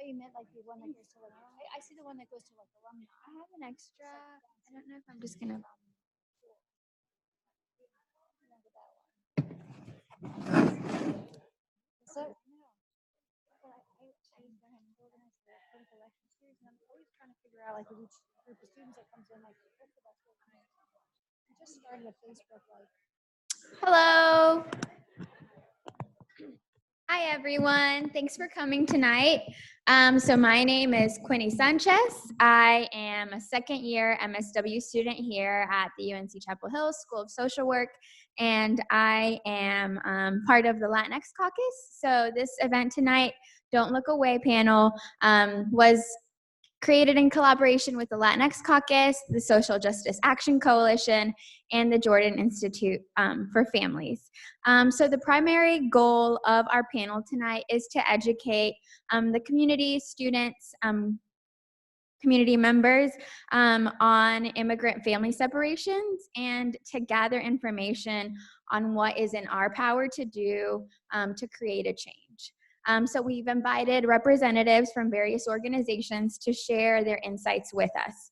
thought you meant like the one that goes to like, I see the one that goes to like alumni. I have an extra. I don't know if I'm just gonna. So, no. But I organize the political election series, and I'm always trying to figure out like with each group of students that comes in, like what's the best way to do it. I just started a Facebook like. Hello. Hi, everyone. Thanks for coming tonight. So my name is Quinny Sanchez. I am a second-year MSW student here at the UNC Chapel Hill School of Social Work, and I am part of the Latinx Caucus. So this event tonight, Don't Look Away panel, was created in collaboration with the Latinx Caucus, the Social Justice Action Coalition, and the Jordan Institute for Families. So the primary goal of our panel tonight is to educate the community, students, community members on immigrant family separations and to gather information on what is in our power to do to create a change. So we've invited representatives from various organizations to share their insights with us.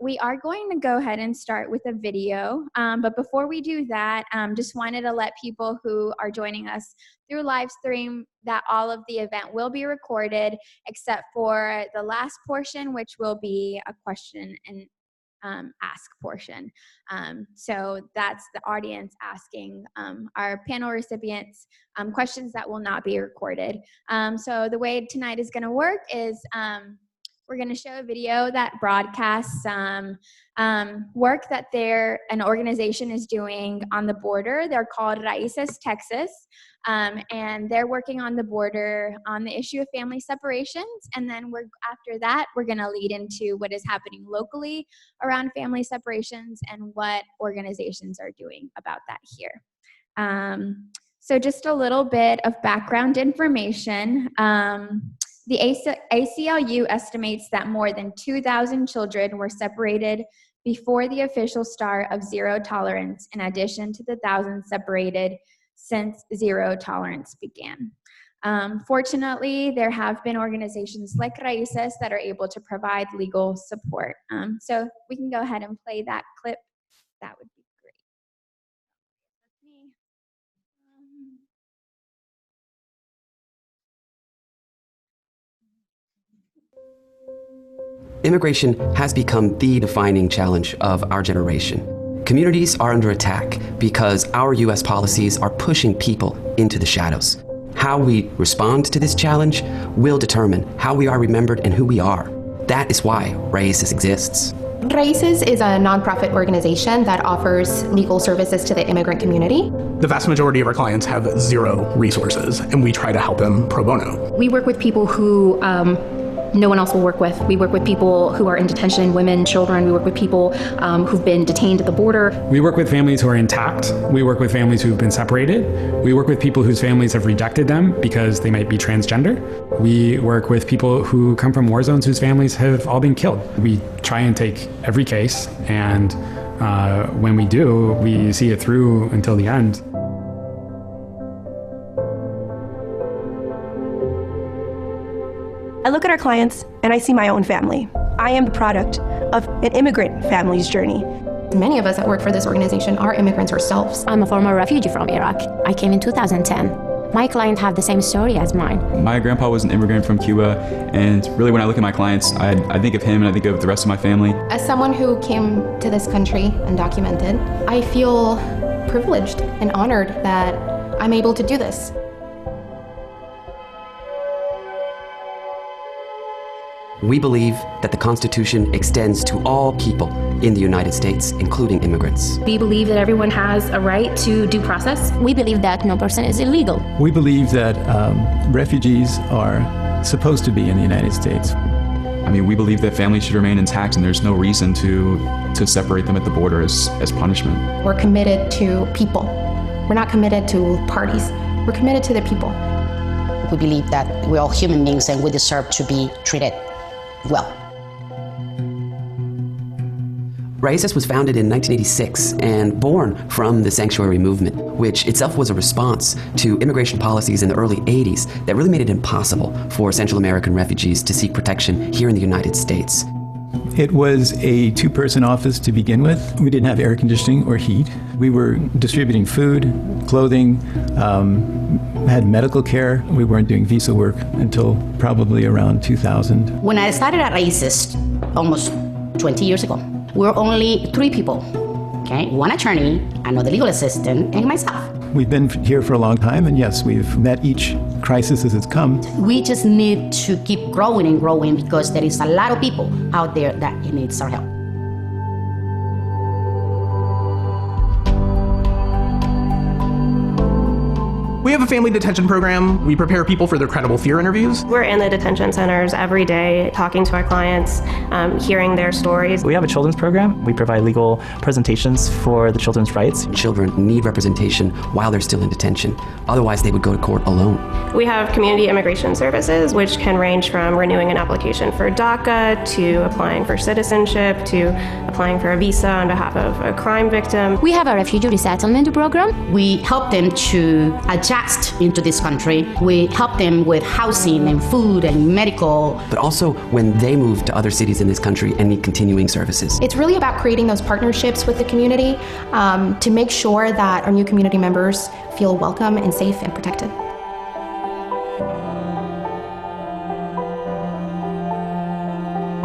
We are going to go ahead and start with a video, but before we do that, just wanted to let people who are joining us through live stream that all of the event will be recorded except for the last portion, which will be a question and ask portion. So that's the audience asking our panel recipients questions that will not be recorded. So the way tonight is going to work is we're going to show a video that broadcasts work that an organization is doing on the border. They're called Raíces Texas, and they're working on the border on the issue of family separations. And then after that, we're going to lead into what is happening locally around family separations and what organizations are doing about that here. So just a little bit of background information. The ACLU estimates that more than 2,000 children were separated before the official start of zero tolerance, in addition to the thousands separated since zero tolerance began. Fortunately, there have been organizations like Raíces that are able to provide legal support. So we can go ahead and play that clip. That would be great. That's me. Immigration has become the defining challenge of our generation. Communities are under attack because our U.S. policies are pushing people into the shadows. How we respond to this challenge will determine how we are remembered and who we are. That is why Raíces exists. Raíces is a nonprofit organization that offers legal services to the immigrant community. The vast majority of our clients have zero resources, and we try to help them pro bono. We work with people who no one else will work with. We work with people who are in detention, women, children. We work with people who've been detained at the border. We work with families who are intact. We work with families who've been separated. We work with people whose families have rejected them because they might be transgender. We work with people who come from war zones whose families have all been killed. We try and take every case, and when we do, we see it through until the end. I look at our clients and I see my own family. I am the product of an immigrant family's journey. Many of us that work for this organization are immigrants ourselves. I'm a former refugee from Iraq. I came in 2010. My client have the same story as mine. My grandpa was an immigrant from Cuba, and really when I look at my clients, I think of him and I think of the rest of my family. As someone who came to this country undocumented, I feel privileged and honored that I'm able to do this. We believe that the Constitution extends to all people in the United States, including immigrants. We believe that everyone has a right to due process. We believe that no person is illegal. We believe that refugees are supposed to be in the United States. I mean, we believe that families should remain intact, and there's no reason to separate them at the border as punishment. We're committed to people. We're not committed to parties. We're committed to the people. We believe that we're all human beings and we deserve to be treated well. Raíces was founded in 1986 and born from the sanctuary movement, which itself was a response to immigration policies in the early 80s that really made it impossible for Central American refugees to seek protection here in the United States. It was a two-person office to begin with. We didn't have air conditioning or heat. We were distributing food, clothing, had medical care. We weren't doing visa work until probably around 2000. When I started at Raíces almost 20 years ago, we were only 3 people, okay? 1 attorney, another legal assistant, and myself. We've been here for a long time, and yes, we've met each crisis as it's come. We just need to keep growing and growing because there is a lot of people out there that needs our help. We have a family detention program. We prepare people for their credible fear interviews. We're in the detention centers every day, talking to our clients, hearing their stories. We have a children's program. We provide legal presentations for the children's rights. Children need representation while they're still in detention. Otherwise, they would go to court alone. We have community immigration services, which can range from renewing an application for DACA to applying for citizenship to applying for a visa on behalf of a crime victim. We have a refugee resettlement program. We help them to adjust into this country. We help them with housing and food and medical. But also when they move to other cities in this country and need continuing services. It's really about creating those partnerships with the community to make sure that our new community members feel welcome and safe and protected.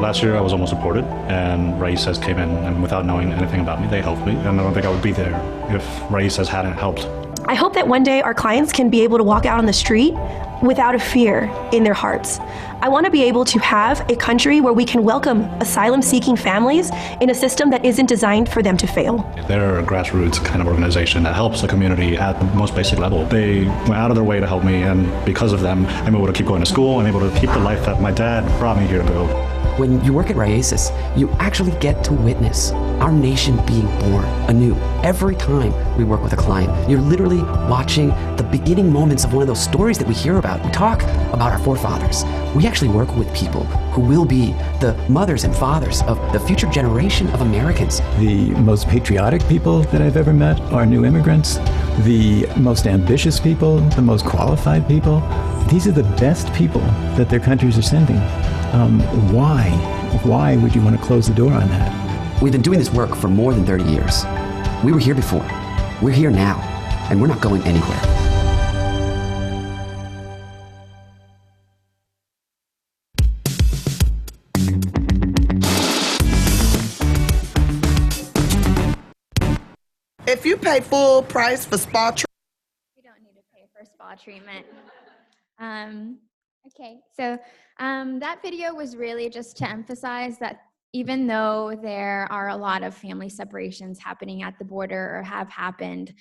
Last year I was almost deported, and Raíces came in, and without knowing anything about me, they helped me, and I don't think I would be there if Raíces hadn't helped. I hope that one day our clients can be able to walk out on the street without a fear in their hearts. I want to be able to have a country where we can welcome asylum-seeking families in a system that isn't designed for them to fail. They're a grassroots kind of organization that helps the community at the most basic level. They went out of their way to help me, and because of them, I'm able to keep going to school. I'm able to keep the life that my dad brought me here to build. When you work at Raíces, you actually get to witness our nation being born anew. Every time we work with a client, you're literally watching the beginning moments of one of those stories that we hear about. We talk about our forefathers. We actually work with people who will be the mothers and fathers of the future generation of Americans. The most patriotic people that I've ever met are new immigrants. The most ambitious people, the most qualified people. These are the best people that their countries are sending. Why? Why would you want to close the door on that? We've been doing this work for more than 30 years. We were here before. We're here now, and we're not going anywhere. If you pay full price for spa treatment, we don't need to pay for spa treatment. Okay, so that video was really just to emphasize that even though there are a lot of family separations happening at the border or have happened,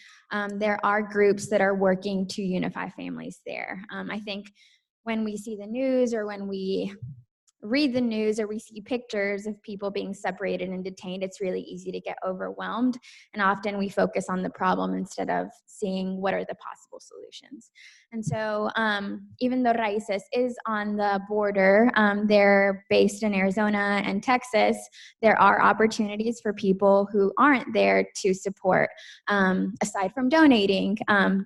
there are groups that are working to unify families there. I think when we see the news or when we read the news or we see pictures of people being separated and detained, it's really easy to get overwhelmed. And often we focus on the problem instead of seeing what are the possible solutions. And so even though Raíces is on the border, they're based in Arizona and Texas, there are opportunities for people who aren't there to support, aside from donating.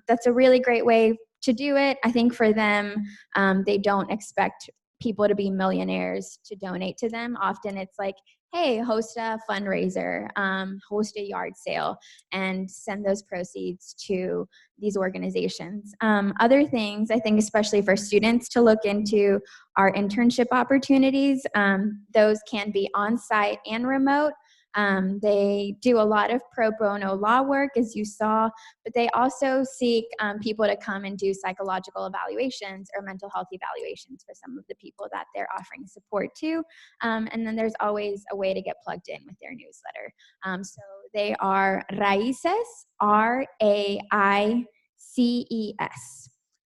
That's a really great way to do it. I think for them, they don't expect people to be millionaires to donate to them. Often it's like, hey, host a fundraiser, host a yard sale, and send those proceeds to these organizations. Other things, I think, especially for students to look into are internship opportunities. Those can be on-site and remote. They do a lot of pro bono law work, as you saw, but they also seek people to come and do psychological evaluations or mental health evaluations for some of the people that they're offering support to. And then there's always a way to get plugged in with their newsletter. So they are Raíces, RAICES.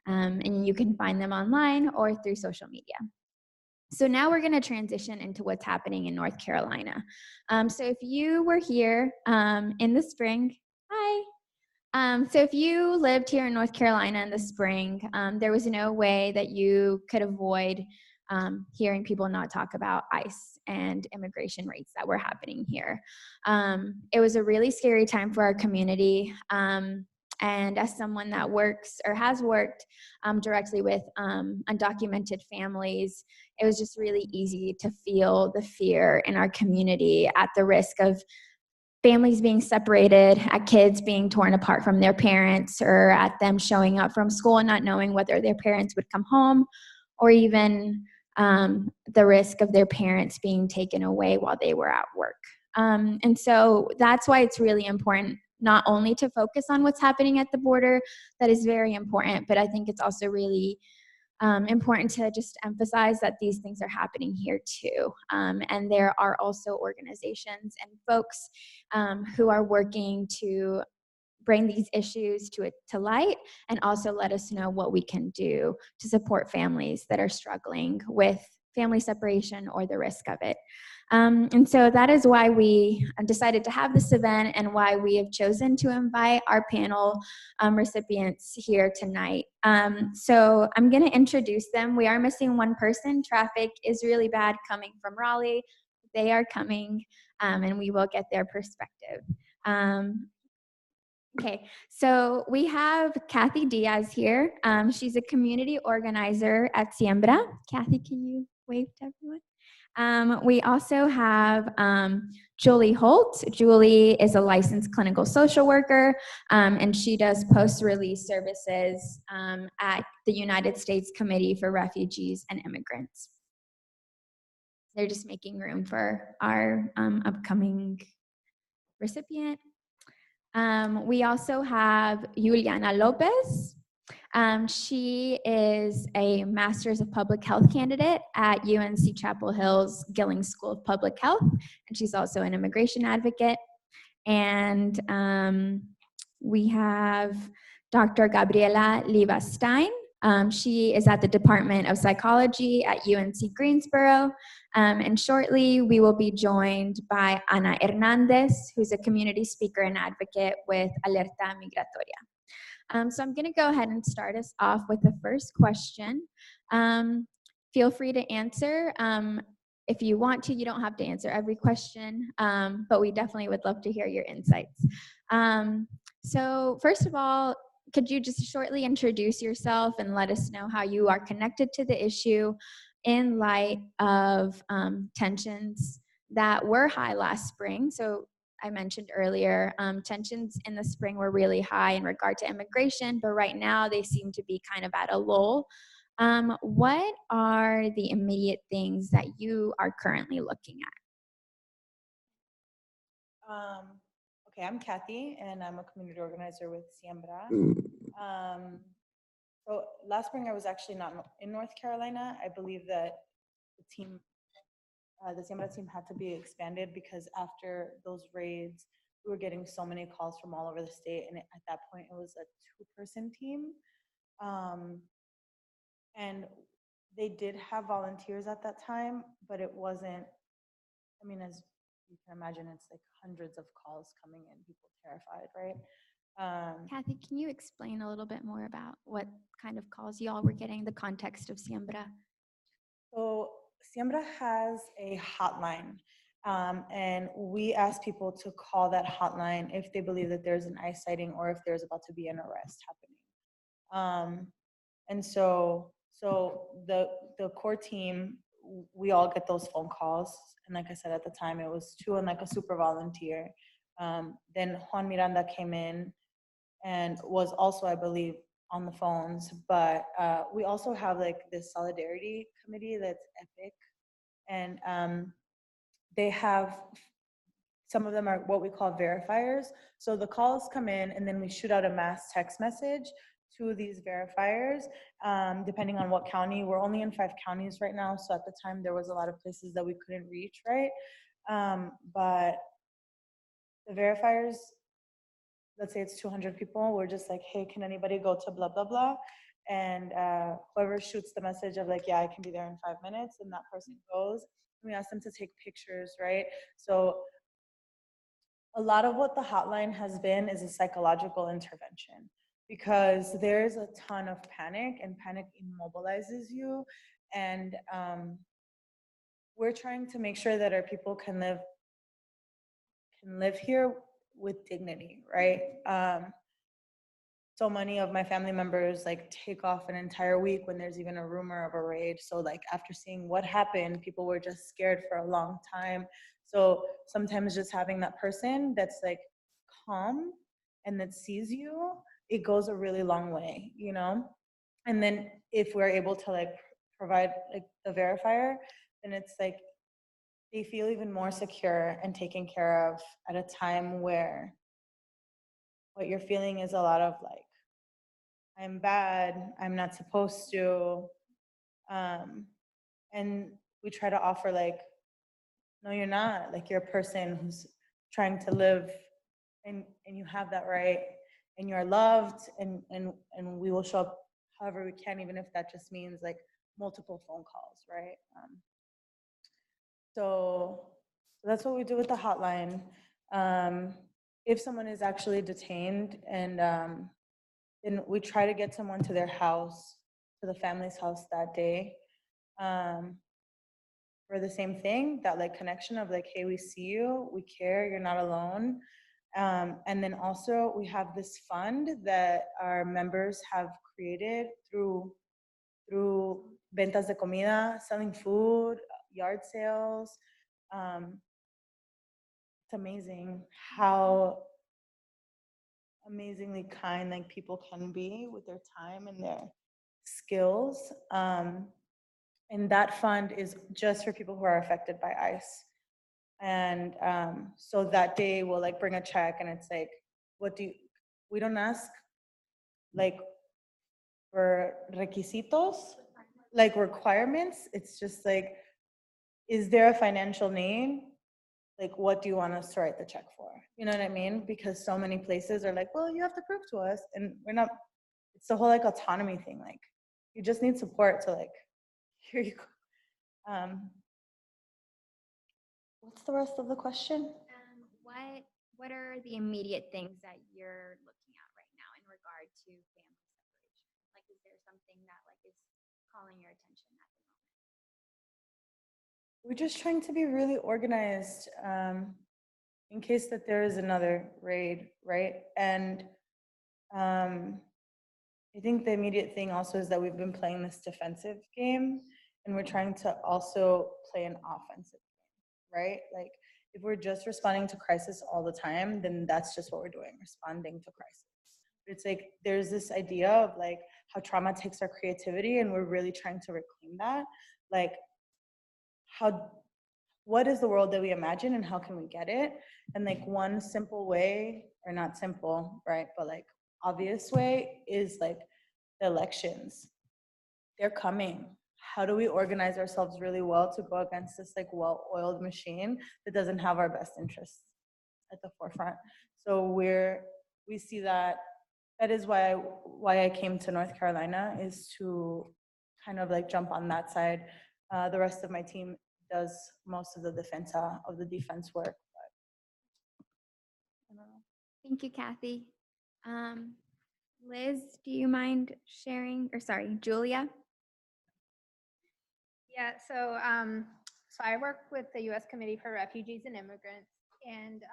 And you can find them online or through social media. So now we're going to transition into what's happening in North Carolina. So if you were here in the spring, hi. So if you lived here in North Carolina in the spring, there was no way that you could avoid hearing people not talk about ICE and immigration rates that were happening here. It was a really scary time for our community. And as someone that works or has worked directly with undocumented families, it was just really easy to feel the fear in our community at the risk of families being separated, at kids being torn apart from their parents, or at them showing up from school and not knowing whether their parents would come home, or even the risk of their parents being taken away while they were at work. And so that's why it's really important not only to focus on what's happening at the border, that is very important, but I think it's also really important to just emphasize that these things are happening here too. And there are also organizations and folks who are working to bring these issues to light and also let us know what we can do to support families that are struggling with family separation or the risk of it. And so that is why we decided to have this event and why we have chosen to invite our panel recipients here tonight. So I'm going to introduce them. We are missing one person. Traffic is really bad coming from Raleigh. They are coming, and we will get their perspective. Okay, so we have Kathy Diaz here. She's a community organizer at Siembra. Kathy, can you wave to everyone? We also have Julie Holt. Julie is a licensed clinical social worker, and she does post-release services at the United States Committee for Refugees and Immigrants. They're just making room for our upcoming recipient. We also have Juliana Lopez. She is a Master's of Public Health candidate at UNC Chapel Hill's Gillings School of Public Health, and she's also an immigration advocate. And we have Dr. Gabriela Liva-Stein. She is at the Department of Psychology at UNC Greensboro. And shortly, we will be joined by Ana Hernandez, who's a community speaker and advocate with Alerta Migratoria. So I'm going to go ahead and start us off with the first question. Feel free to answer. If you want to, you don't have to answer every question, but we definitely would love to hear your insights. So first of all, could you just shortly introduce yourself and let us know how you are connected to the issue in light of tensions that were high last spring? So I mentioned earlier, tensions in the spring were really high in regard to immigration, but right now they seem to be kind of at a lull. What are the immediate things that you are currently looking at? Okay, I'm Kathy, and I'm a community organizer with Siembra. So last spring I was actually not in North Carolina. I believe that the team, the Siembra team had to be expanded because after those raids, we were getting so many calls from all over the state, and at that point it was a 2-person team. And they did have volunteers at that time, but it wasn't, I mean, as you can imagine, it's like hundreds of calls coming in, people terrified, right? Kathy, can you explain a little bit more about what kind of calls you all were getting, the context of Siembra? So Siembra has a hotline, and we ask people to call that hotline if they believe that there's an ICE sighting or if there's about to be an arrest happening. And so the core team, we all get those phone calls. And like I said, at the time, it was 2 and like a super volunteer. Then Juan Miranda came in and was also, I believe, on the phones. But we also have like this solidarity committee that's epic. And they have, some of them are what we call verifiers. So the calls come in and then we shoot out a mass text message to these verifiers, depending on what county. We're only in 5 counties right now, so at the time there was a lot of places that we couldn't reach, right? But the verifiers, let's say it's 200 people, we're just like, hey, can anybody go to blah, blah, blah? And whoever shoots the message of like, yeah, I can be there in 5 minutes, and that person goes. We ask them to take pictures, right? So a lot of what the hotline has been is a psychological intervention. because there's a ton of panic, and panic immobilizes you. And we're trying to make sure that our people can live here with dignity, right? So many of my family members like take off an entire week when there's even a rumor of a raid. So like after seeing what happened, people were just scared for a long time. So sometimes just having that person that's like calm and that sees you, it goes a really long way, you know? And then if we're able to like provide like the verifier, then it's like they feel even more secure and taken care of at a time where what you're feeling is a lot of like, I'm bad, I'm not supposed to. And we try to offer like, no, you're not. Like you're a person who's trying to live, and you have that right, and you're loved, and we will show up however we can, even if that just means like multiple phone calls, right? So that's what we do with the hotline. If someone is actually detained, and then we try to get someone to their house, to the family's house that day, for the same thing, that like connection of like, hey, we see you, we care, you're not alone. And then also we have this fund that our members have created through ventas de comida, selling food, yard sales. It's amazing how amazingly kind like people can be with their time and their skills. And that fund is just for people who are affected by ICE. And so that day we'll like bring a check, and it's like, we don't ask like for requisitos, like requirements. It's just like, is there a financial need? Like, what do you want us to write the check for? You know what I mean? Because so many places are like, well, you have to prove to us, and we're not. It's the whole like autonomy thing. Like, you just need support to like, here you go. What's the rest of the question? What are the immediate things that you're looking at right now in regard to family separation? Like, is there something that like is calling your attention at the moment? We're just trying to be really organized in case that there is another raid, right? And I think the immediate thing also is that we've been playing this defensive game, and we're trying to also play an offensive game, right? Like if we're just responding to crisis all the time, then that's just what we're doing, responding to crisis. But it's like there's this idea of like how trauma takes our creativity, and we're really trying to reclaim that. Like what is the world that we imagine, and how can we get it? And like one simple way, or not simple, right, but like obvious way, is like the elections. They're coming. How do we organize ourselves really well to go against this like well-oiled machine that doesn't have our best interests at the forefront? So we see that is why I came to North Carolina, is to kind of like jump on that side. The rest of my team does most of the defense work. But I don't know. Thank you, Kathy. Liz, do you mind sharing, or sorry, Julia? Yeah, so I work with the U.S. Committee for Refugees and Immigrants, and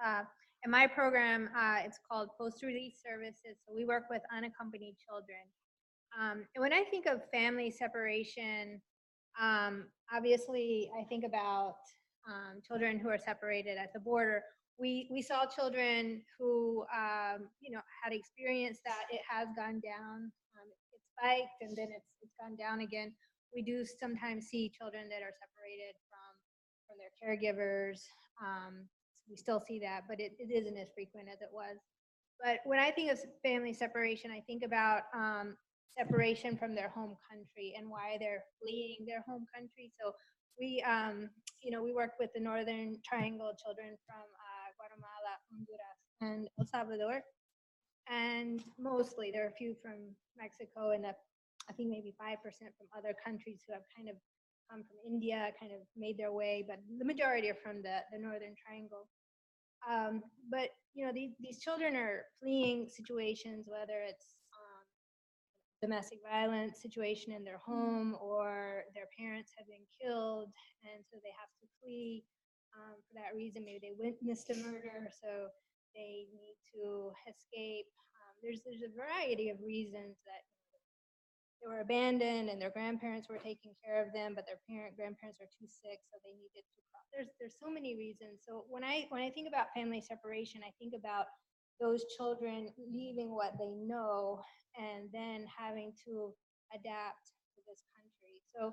in my program, it's called Post-Release Services. So we work with unaccompanied children. And when I think of family separation, obviously I think about children who are separated at the border. We saw children who had experienced that. It has gone down. It spiked and then it's gone down again. We do sometimes see children that are separated from their caregivers. We still see that, but it isn't as frequent as it was. But when I think of family separation, I think about separation from their home country and why they're fleeing their home country. So we work with the Northern Triangle children from Guatemala, Honduras, and El Salvador. And mostly, there are a few from Mexico, and I think maybe 5% from other countries who have kind of come from India, kind of made their way, but the majority are from the Northern Triangle. But these children are fleeing situations, whether it's domestic violence situation in their home, or their parents have been killed, and so they have to flee for that reason. Maybe they witnessed a murder, so they need to escape. There's a variety of reasons that they were abandoned and their grandparents were taking care of them, but their grandparents are too sick, so they needed to cross. There's so many reasons. So when I think about family separation, I think about those children leaving what they know and then having to adapt to this country. So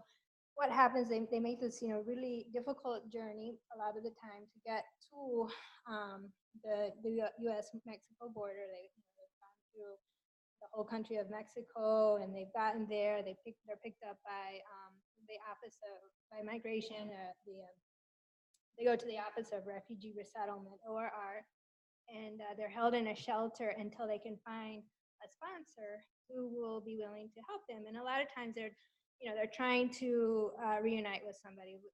what happens, they make this really difficult journey a lot of the time to get to the US-Mexico border. They've gone through the whole country of Mexico, and they've gotten there. They're picked up by the Office by Migration. They go to the Office of Refugee Resettlement, ORR, and they're held in a shelter until they can find a sponsor who will be willing to help them. And a lot of times they're trying to reunite with somebody, with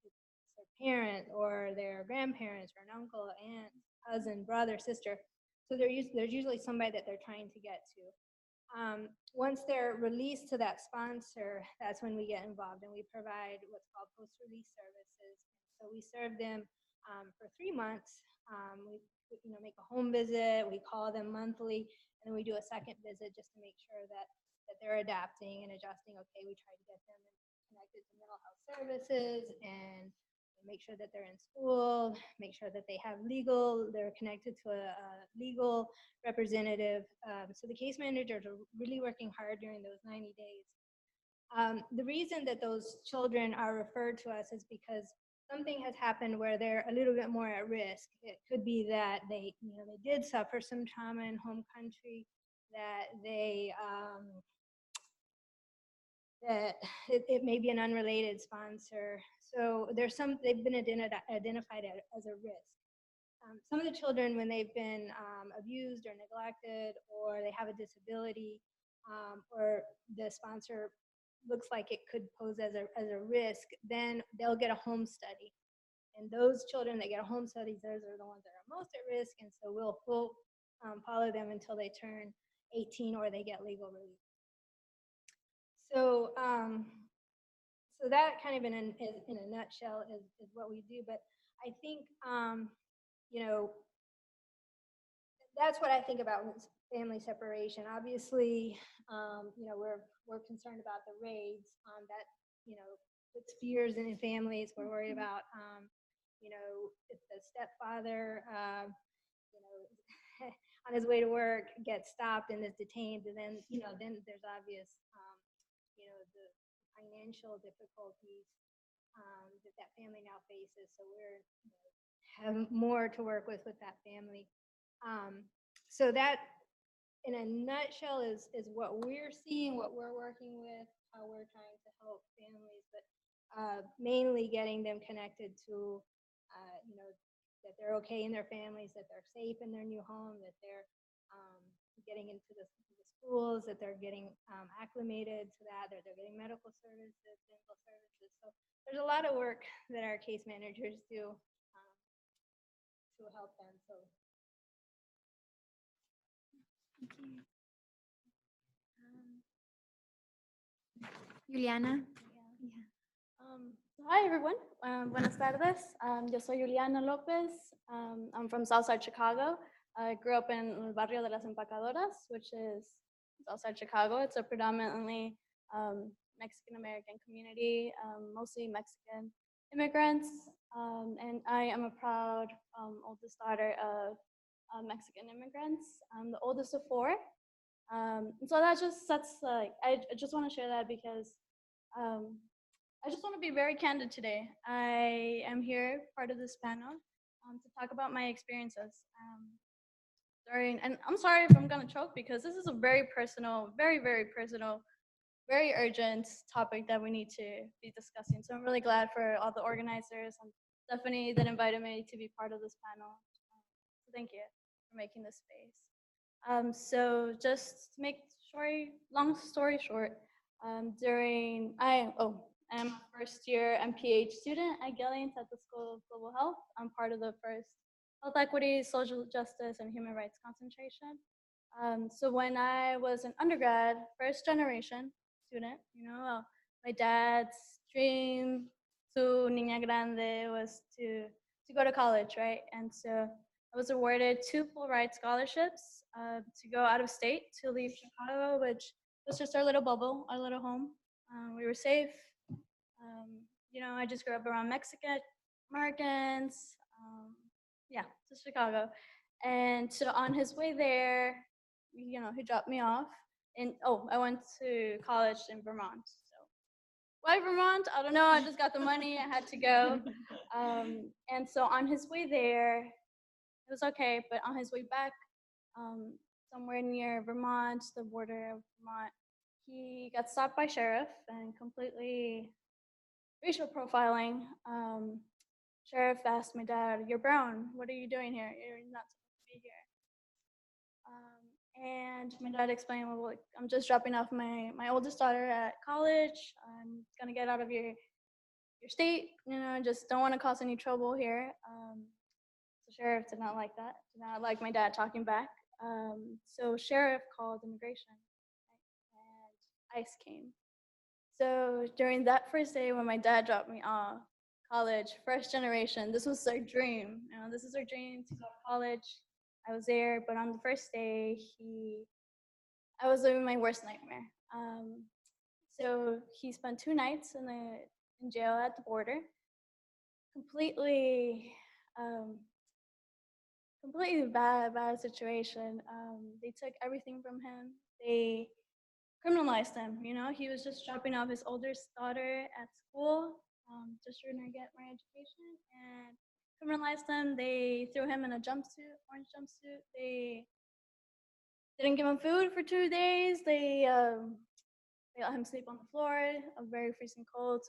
their parent or their grandparents or an uncle, aunt, cousin, brother, sister. So there's usually somebody that they're trying to get to. Once they're released to that sponsor, that's when we get involved, and we provide what's called post-release services. So we serve them for 3 months. We make a home visit, we call them monthly, and then we do a second visit just to make sure that they're adapting and adjusting. Okay, we try to get them connected to mental health services and make sure that they're in school, make sure that they're connected to a legal representative. So the case managers are really working hard during those 90 days. The reason that those children are referred to us is because something has happened where they're a little bit more at risk. It could be that they did suffer some trauma in home country, that that it may be an unrelated sponsor. So they've been identified as a risk. Some of the children, when they've been abused or neglected, or they have a disability, or the sponsor looks like it could pose as a risk, then they'll get a home study. And those children that get a home study, those are the ones that are most at risk, and so we'll follow them until they turn 18 or they get legal relief. So, so that kind of in a nutshell is what we do. But I think, that's what I think about with family separation. Obviously, we're concerned about the raids that, puts fears in families. We're worried about, if the stepfather, on his way to work gets stopped and is detained, and then, then there's obvious, the financial difficulties that family now faces. So we're have more to work with that family. So that, in a nutshell, is what we're seeing, what we're working with, how we're trying to help families, but mainly getting them connected to, that they're okay in their families, that they're safe in their new home, that they're getting into the schools, that they're getting acclimated to that, that they're getting medical services, dental services. So there's a lot of work that our case managers do to help them. So. Juliana. Hi everyone, buenas tardes. Yo soy Juliana Lopez. I'm from Southside Chicago. I grew up in el barrio de las Empacadoras, which is Southside Chicago. It's a predominantly Mexican American community, mostly Mexican immigrants, and I am a proud oldest daughter of Mexican immigrants. I'm the oldest of 4. So that that's like, I just want to share that because I just want to be very candid today. I am here, part of this panel, to talk about my experiences and I'm sorry if I'm gonna choke because this is a very personal, very, very personal, very urgent topic that we need to be discussing. So I'm really glad for all the organizers and Stephanie that invited me to be part of this panel. So thank you for making this space. So just to make long story short, I am a first-year MPH student at Gillings at the School of Global Health. I'm part of the first Health Equity, Social Justice, and Human Rights concentration. So when I was an undergrad, first generation student, my dad's dream, su niña grande, was to go to college, right? And so I was awarded 2 full ride scholarships to go out of state to leave Chicago, which was just our little bubble, our little home. We were safe. I just grew up around Mexican Americans. Yeah, to Chicago. And so on his way there, he dropped me off. And I went to college in Vermont. So why Vermont? I don't know. I just got the money. I had to go. And so on his way there, it was okay. But on his way back, somewhere near Vermont, the border of Vermont, he got stopped by sheriff and completely racial profiling. Sheriff asked my dad, "You're brown. What are you doing here? You're not supposed to be here." And my dad explained, "Well, I'm just dropping off my oldest daughter at college. I'm gonna get out of your state. Just don't want to cause any trouble here." So sheriff did not like that. Did not like my dad talking back. So sheriff called immigration, and ICE came. So during that first day when my dad dropped me off, college, first generation, this was their dream. This is their dream to go to college. I was there, but on the first day, I was living my worst nightmare. So he spent 2 nights in jail at the border, completely bad situation. They took everything from him. They criminalized him. He was just dropping off his oldest daughter at school, just trying to get my education, and criminalized him. They threw him in a jumpsuit, orange jumpsuit. They didn't give him food for 2 days. They let him sleep on the floor, a very freezing cold.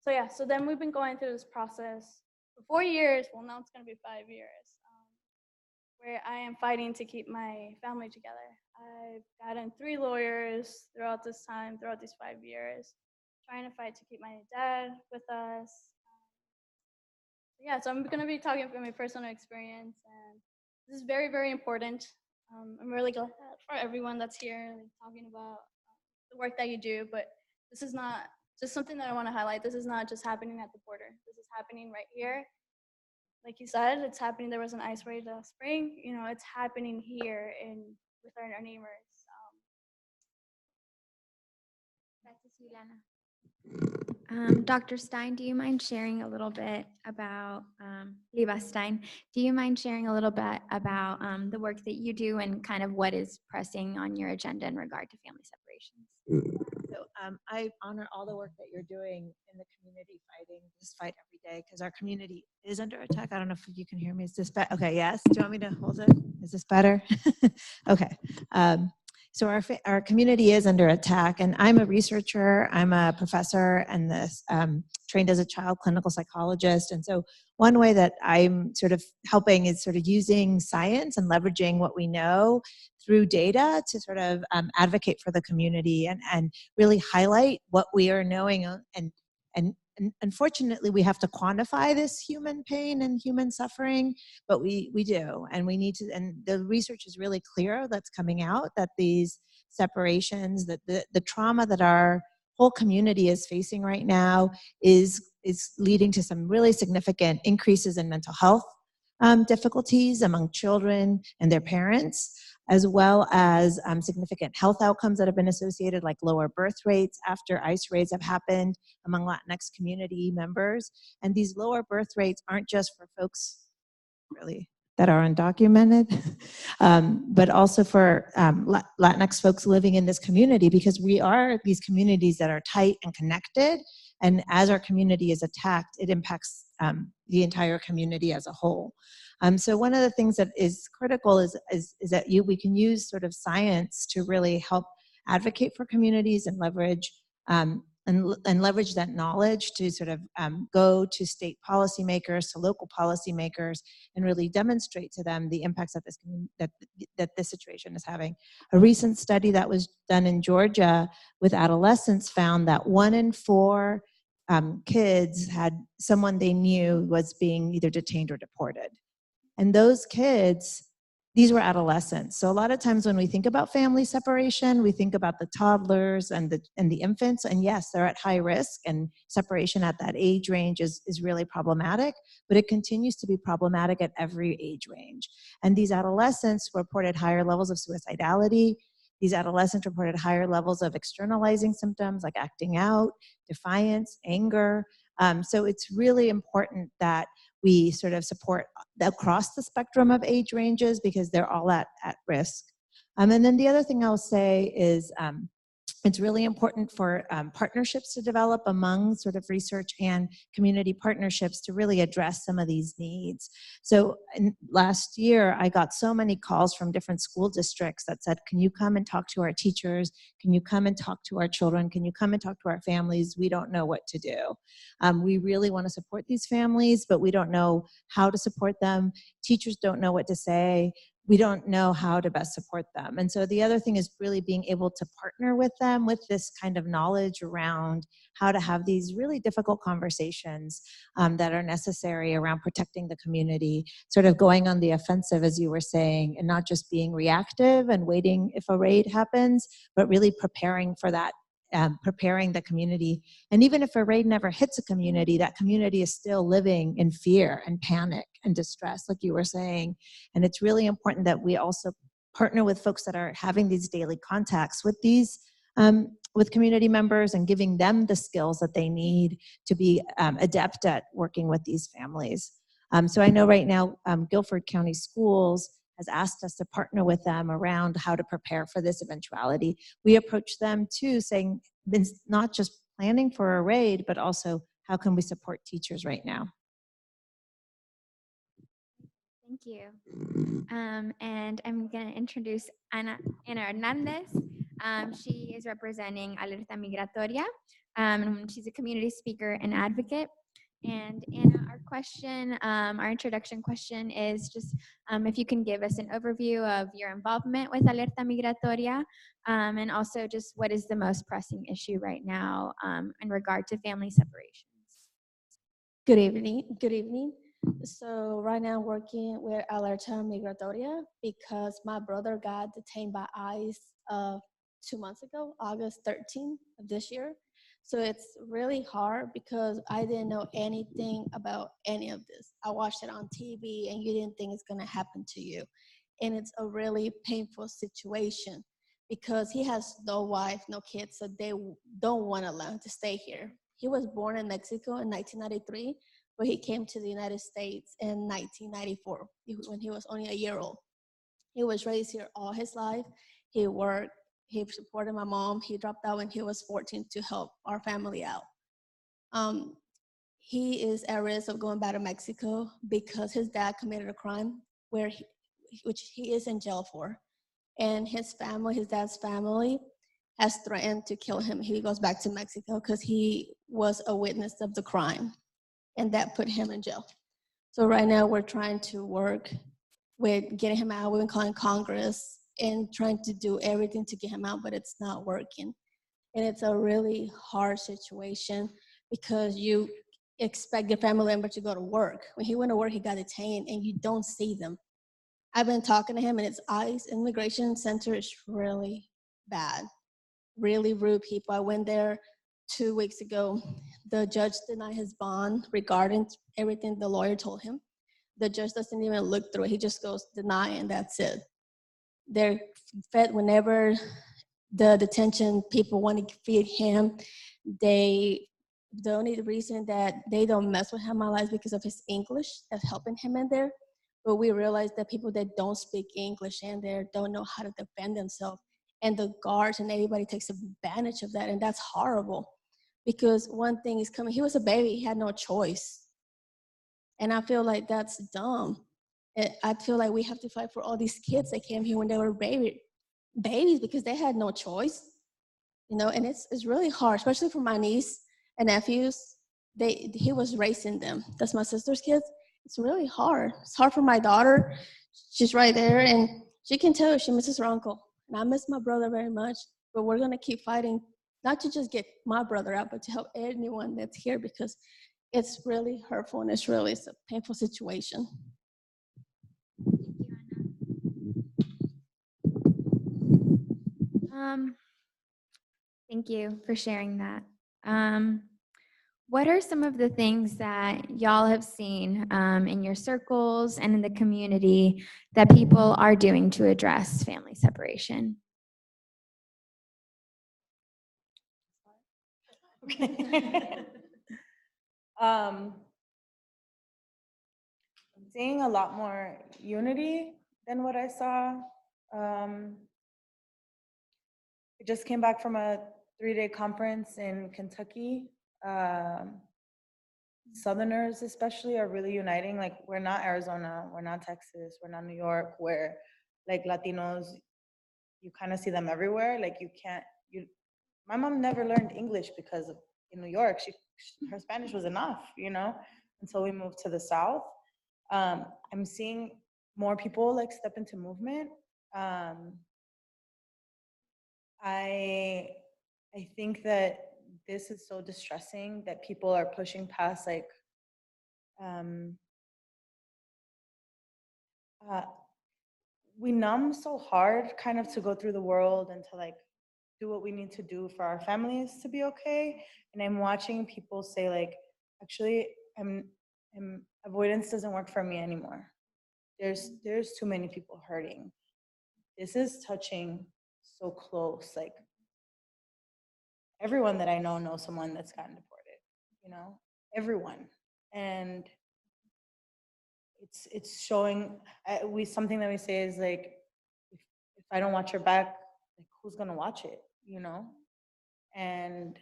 So then we've been going through this process for 4 years. Well, now it's gonna be 5 years, where I am fighting to keep my family together. I've gotten 3 lawyers throughout this time, throughout these 5 years, trying to fight to keep my dad with us. So I'm gonna be talking from my personal experience, and this is very, very important. I'm really glad for everyone that's here, talking about the work that you do, but this is not just something that I wanna highlight. This is not just happening at the border. This is happening right here. Like you said, it's happening. There was an ice raid last spring. It's happening here with our neighbors. Gracias, Juliana. Dr. Stein, do you mind sharing a little bit about, Leva Stein, do you mind sharing a little bit about the work that you do and kind of what is pressing on your agenda in regard to family separations? So I honor all the work that you're doing in the community, fighting this fight every day, because our community is under attack. I don't know if you can hear me. Is this better? Okay, yes. Do you want me to hold it? Is this better? Okay. So our community is under attack, and I'm a researcher, I'm a professor, and trained as a child clinical psychologist. And so one way that I'm sort of helping is sort of using science and leveraging what we know through data to sort of advocate for the community and really highlight what we are knowing. And unfortunately, we have to quantify this human pain and human suffering, but we do, and we need to, and the research is really clear that's coming out that these separations, that the trauma that our whole community is facing right now is leading to some really significant increases in mental health difficulties among children and their parents, as well as significant health outcomes that have been associated, like lower birth rates after ICE raids have happened among Latinx community members. And these lower birth rates aren't just for folks really that are undocumented, but also for Latinx folks living in this community, because we are these communities that are tight and connected. And as our community is attacked, it impacts the entire community as a whole. So one of the things that is critical is that we can use sort of science to really help advocate for communities and leverage leverage that knowledge to sort of go to state policymakers, to local policymakers, and really demonstrate to them the impacts that this situation is having. A recent study that was done in Georgia with adolescents found that 1 in 4 kids had someone they knew was being either detained or deported. And those kids these were adolescents. So a lot of times when we think about family separation, we think about the toddlers and the infants, and yes, they're at high risk, and separation at that age range is really problematic, but it continues to be problematic at every age range. And these adolescents reported higher levels of suicidality. These adolescents reported higher levels of externalizing symptoms like acting out, defiance, anger. So it's really important that we sort of support across the spectrum of age ranges because they're all at risk. And then the other thing I'll say is it's really important for partnerships to develop among sort of research and community partnerships to really address some of these needs. So last year, I got so many calls from different school districts that said, can you come and talk to our teachers? Can you come and talk to our children? Can you come and talk to our families? We don't know what to do. We really want to support these families, but we don't know how to support them. Teachers don't know what to say. We don't know how to best support them. And so the other thing is really being able to partner with them with this kind of knowledge around how to have these really difficult conversations that are necessary around protecting the community, sort of going on the offensive, as you were saying, and not just being reactive and waiting if a raid happens, but really preparing for that. Preparing the community. And even if a raid never hits a community, that community is still living in fear and panic and distress, like you were saying. And it's really important that we also partner with folks that are having these daily contacts with these with community members and giving them the skills that they need to be adept at working with these families. So I know right now Guilford County Schools has asked us to partner with them around how to prepare for this eventuality. We approach them too, saying not just planning for a raid, but also how can we support teachers right now? Thank you. And I'm going to introduce Ana Hernandez. She is representing Alerta Migratoria. She's a community speaker and advocate. And Anna, our introduction question is just if you can give us an overview of your involvement with Alerta Migratoria, and also just what is the most pressing issue right now in regard to family separations. Good evening. Good evening. So right now I'm working with Alerta Migratoria because my brother got detained by ICE 2 months ago, August 13th of this year. So it's really hard because I didn't know anything about any of this. I watched it on TV and you didn't think it's gonna happen to you. And it's a really painful situation because he has no wife, no kids, so they don't wanna allow him to stay here. He was born in Mexico in 1993, but he came to the United States in 1994 when he was only a year old. He was raised here all his life. He worked. He supported my mom. He dropped out when he was 14 to help our family out. He is at risk of going back to Mexico because his dad committed a crime which he is in jail for. And his family, his dad's family, has threatened to kill him. He goes back to Mexico because he was a witness of the crime, and that put him in jail. So right now we're trying to work with getting him out. We've been calling Congress and trying to do everything to get him out, but it's not working. And it's a really hard situation because you expect your family member to go to work. When he went to work, he got detained and you don't see them. I've been talking to him and it's ICE Immigration Center is really bad, really rude people. I went there 2 weeks ago. The judge denied his bond regarding everything the lawyer told him. The judge doesn't even look through it. He just goes, deny, and that's it. They're fed whenever the detention people want to feed him. The only reason that they don't mess with him is because of his English that's helping him in there. But we realize that people that don't speak English in there don't know how to defend themselves. And the guards and everybody takes advantage of that. And that's horrible because one thing is coming. He was a baby. He had no choice. And I feel like that's dumb. I feel like we have to fight for all these kids that came here when they were babies because they had no choice, you know, and it's really hard, especially for my niece and nephews. He was raising them. That's my sister's kids. It's really hard. It's hard for my daughter. She's right there and she can tell she misses her uncle. And I miss my brother very much, but we're gonna keep fighting, not to just get my brother out, but to help anyone that's here because it's really hurtful and it's a painful situation. Thank you for sharing that. What are some of the things that y'all have seen in your circles and in the community that people are doing to address family separation? Okay. I'm seeing a lot more unity than what I saw. I just came back from a 3-day conference in Kentucky. Southerners especially are really uniting. Like, we're not Arizona, we're not Texas, we're not New York, where like Latinos, you kind of see them everywhere. Like, my mom never learned English because in New York, her Spanish was enough, until we moved to the South. I'm seeing more people like step into movement. I think that this is so distressing that people are pushing past like we numb so hard kind of to go through the world and to like do what we need to do for our families to be okay. And I'm watching people say like, actually, avoidance doesn't work for me anymore. There's too many people hurting. This is touching so close. Like, everyone that I know knows someone that's gotten deported, everyone. And it's showing, something that we say is like, if I don't watch your back, like, who's gonna watch it, And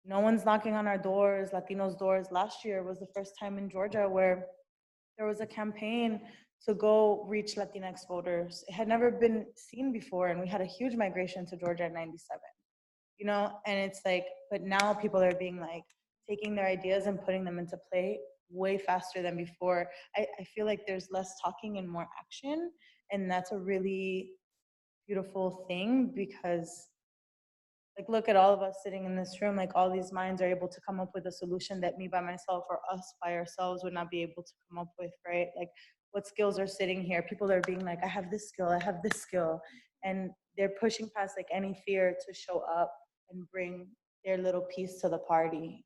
no one's knocking on our doors, Latinos' doors. Last year was the first time in Georgia where there was a campaign to go reach Latinx voters. It had never been seen before, and we had a huge migration to Georgia in '97. And it's like, but now people are being like, taking their ideas and putting them into play way faster than before. I feel like there's less talking and more action, and that's a really beautiful thing, because like, look at all of us sitting in this room, like all these minds are able to come up with a solution that me by myself or us by ourselves would not be able to come up with, right? Like, what skills are sitting here? People are being like, I have this skill, I have this skill. And they're pushing past like any fear to show up and bring their little piece to the party,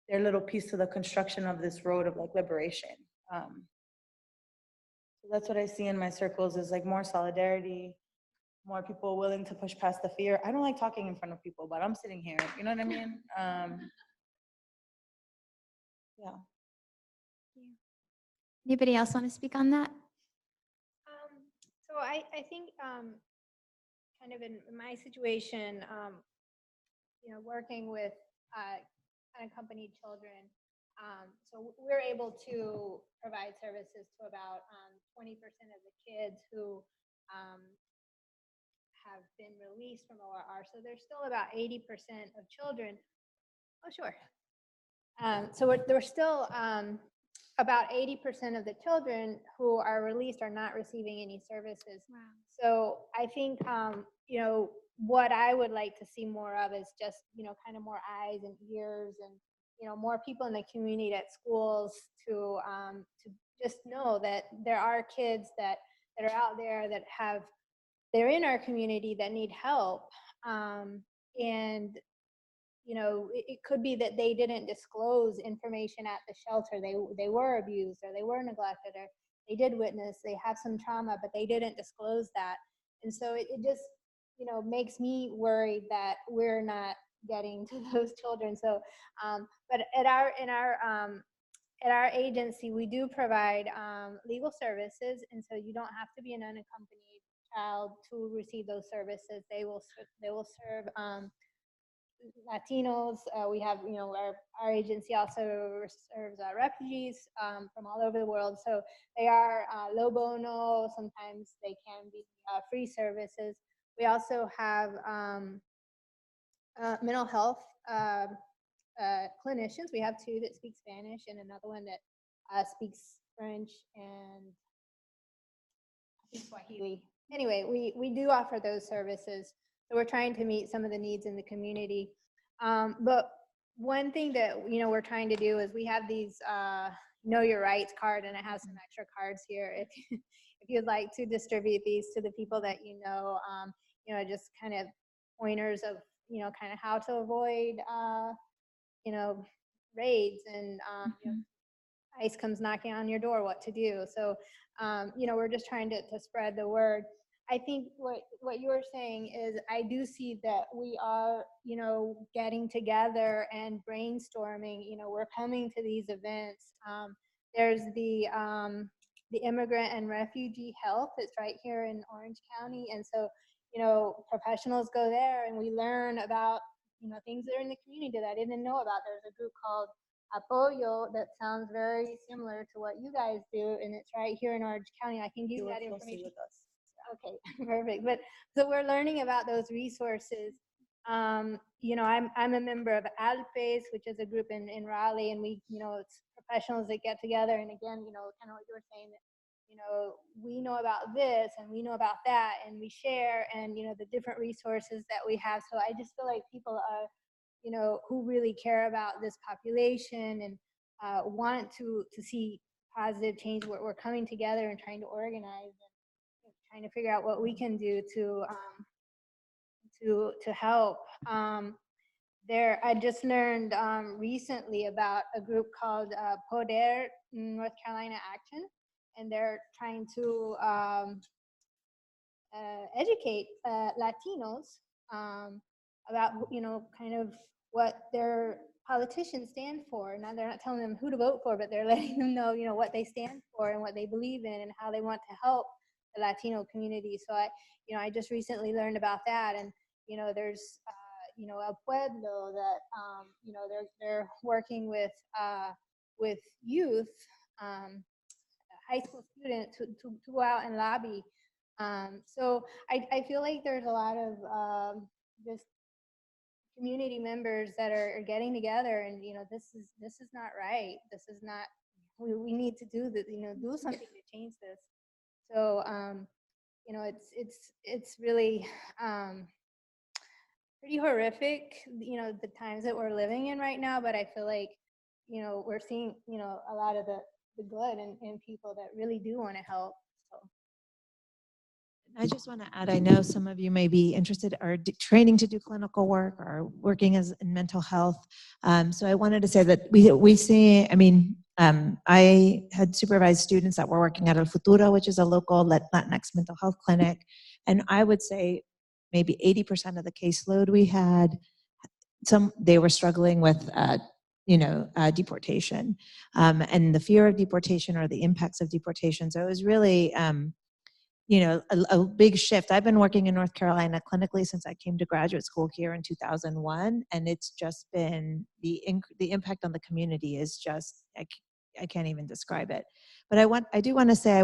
their little piece to the construction of this road of like liberation. So that's what I see in my circles, is like more solidarity, more people willing to push past the fear. I don't like talking in front of people, but I'm sitting here, you know what I mean? Yeah. Anybody else want to speak on that? So I think kind of in my situation, working with unaccompanied children, so we're able to provide services to about 20% of the kids who have been released from ORR. So there's still about 80% of children. Oh, sure. So there's still about 80% of the children who are released are not receiving any services. Wow. So I think, what I would like to see more of is just, kind of more eyes and ears and, more people in the community at schools to just know that there are kids that are out there that they're in our community that need help. And it could be that they didn't disclose information at the shelter. They were abused, or they were neglected, or they did witness, they have some trauma, but they didn't disclose that. And so it just, makes me worried that we're not getting to those children. So, but at our agency, we do provide legal services, and so you don't have to be an unaccompanied child to receive those services. They will serve Latinos. We have, our agency also serves refugees from all over the world. So they are low bono. Sometimes they can be free services. We also have mental health clinicians. We have 2 that speak Spanish and another one that speaks French and Swahili. Anyway, we do offer those services. So we're trying to meet some of the needs in the community. But one thing that, we're trying to do is we have these, know your rights card, and it has some extra cards here if if you'd like to distribute these to the people that just kind of pointers of kind of how to avoid raids and ICE comes knocking on your door, what to do. So we're just trying to spread the word. I think what you're saying is I do see that we are, getting together and brainstorming. We're coming to these events. There's the Immigrant and Refugee Health. It's right here in Orange County. And so, professionals go there and we learn about, things that are in the community that I didn't know about. There's a group called Apoyo that sounds very similar to what you guys do. And it's right here in Orange County. I can give you that information. With us. Okay, perfect. But so we're learning about those resources. I'm a member of ALPES, which is a group in Raleigh, and we, it's professionals that get together. And again, kind of what you were saying, that, we know about this and we know about that, and we share, and, the different resources that we have. So I just feel like people are, who really care about this population and want to see positive change. We're coming together and trying to organize. Trying to figure out what we can do to help. I just learned recently about a group called Poder North Carolina Action, and they're trying to educate Latinos about kind of what their politicians stand for. Now they're not telling them who to vote for, but they're letting them know what they stand for and what they believe in and how they want to help the Latino community. So I just recently learned about that, and there's El Pueblo that they're working with youth, high school students to go out and lobby. So I feel like there's a lot of just community members that are getting together, and this is not right. This is not. We need to do this. Do something to change this. So, it's really pretty horrific, the times that we're living in right now. But I feel like, we're seeing, a lot of the good in people that really do want to help. So. I just want to add, I know some of you may be interested or training to do clinical work or working in mental health. So I wanted to say that we see, I had supervised students that were working at El Futuro, which is a local Latinx mental health clinic. And I would say maybe 80% of the caseload we had, they were struggling with deportation and the fear of deportation or the impacts of deportation. So it was really, a big shift. I've been working in North Carolina clinically since I came to graduate school here in 2001, and it's just been the impact on the community is just I can't even describe it. But I do want to say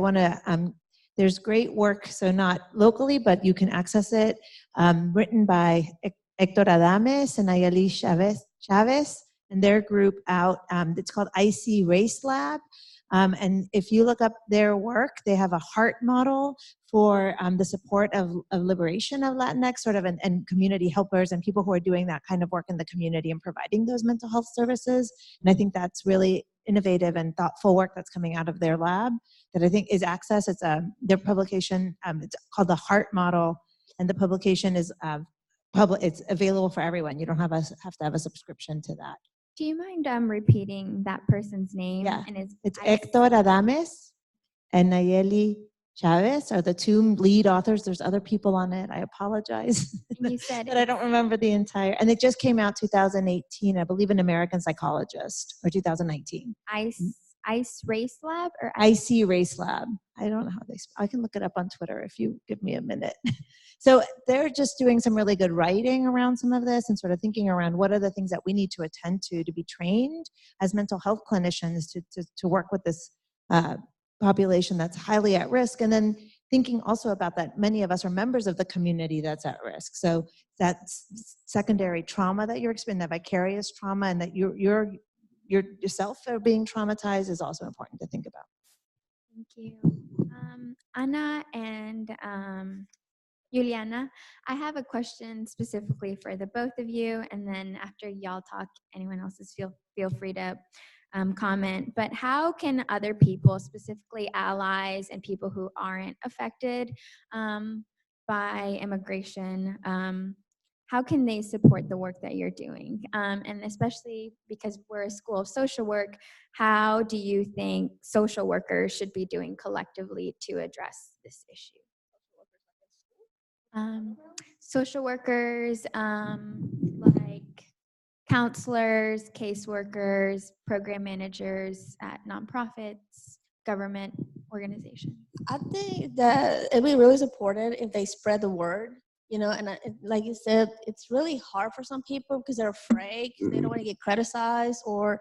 there's great work, so not locally, but you can access it, written by Héctor Adames and Nayeli Chavez and their group out. It's called IC Race Lab. And if you look up their work, they have a heart model for the support of liberation of Latinx and community helpers and people who are doing that kind of work in the community and providing those mental health services. And I think that's really innovative and thoughtful work that's coming out of their lab that I think is access. It's their publication. It's called the Heart Model, and the publication is public. It's available for everyone. You don't have to have a subscription to that. Do you mind repeating that person's name? Yeah, and it's Héctor Adames and Nayeli Chavez are the two lead authors. There's other people on it. I apologize. You said but I don't remember the entire. And it just came out 2018, I believe, in American Psychologist, or 2019. ICE Race Lab or IC Race Lab. I don't know how they. I can look it up on Twitter if you give me a minute. So they're just doing some really good writing around some of this and sort of thinking around what are the things that we need to attend to be trained as mental health clinicians to work with this population that's highly at risk. And then thinking also about that many of us are members of the community that's at risk. So that's secondary trauma that you're experiencing, that vicarious trauma, and that you're yourself are being traumatized is also important to think about. Thank you. Ana and Juliana, I have a question specifically for the both of you, and then after y'all talk, anyone else feel free to comment, but how can other people, specifically allies and people who aren't affected by immigration, how can they support the work that you're doing? And especially because we're a school of social work, how do you think social workers should be doing collectively to address this issue? Social workers, like counselors, caseworkers, program managers at nonprofits, government organizations. I think that it'd be really supported if they spread the word, you know, and like you said, it's really hard for some people because they're afraid, 'cause they don't want to get criticized or,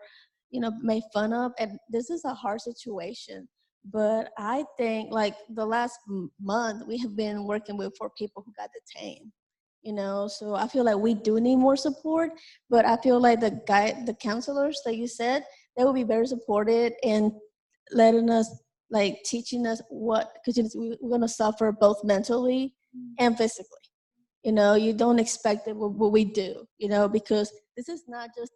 you know, made fun of. And this is a hard situation. But I think like the last month, we have been working with 4 people who got detained, you know, so I feel like we do need more support, but I feel like the counselors that you said, they will be very supported in letting us, like teaching us what, because we're going to suffer both mentally and physically. You know, you don't expect it what we do, you know, because this is not just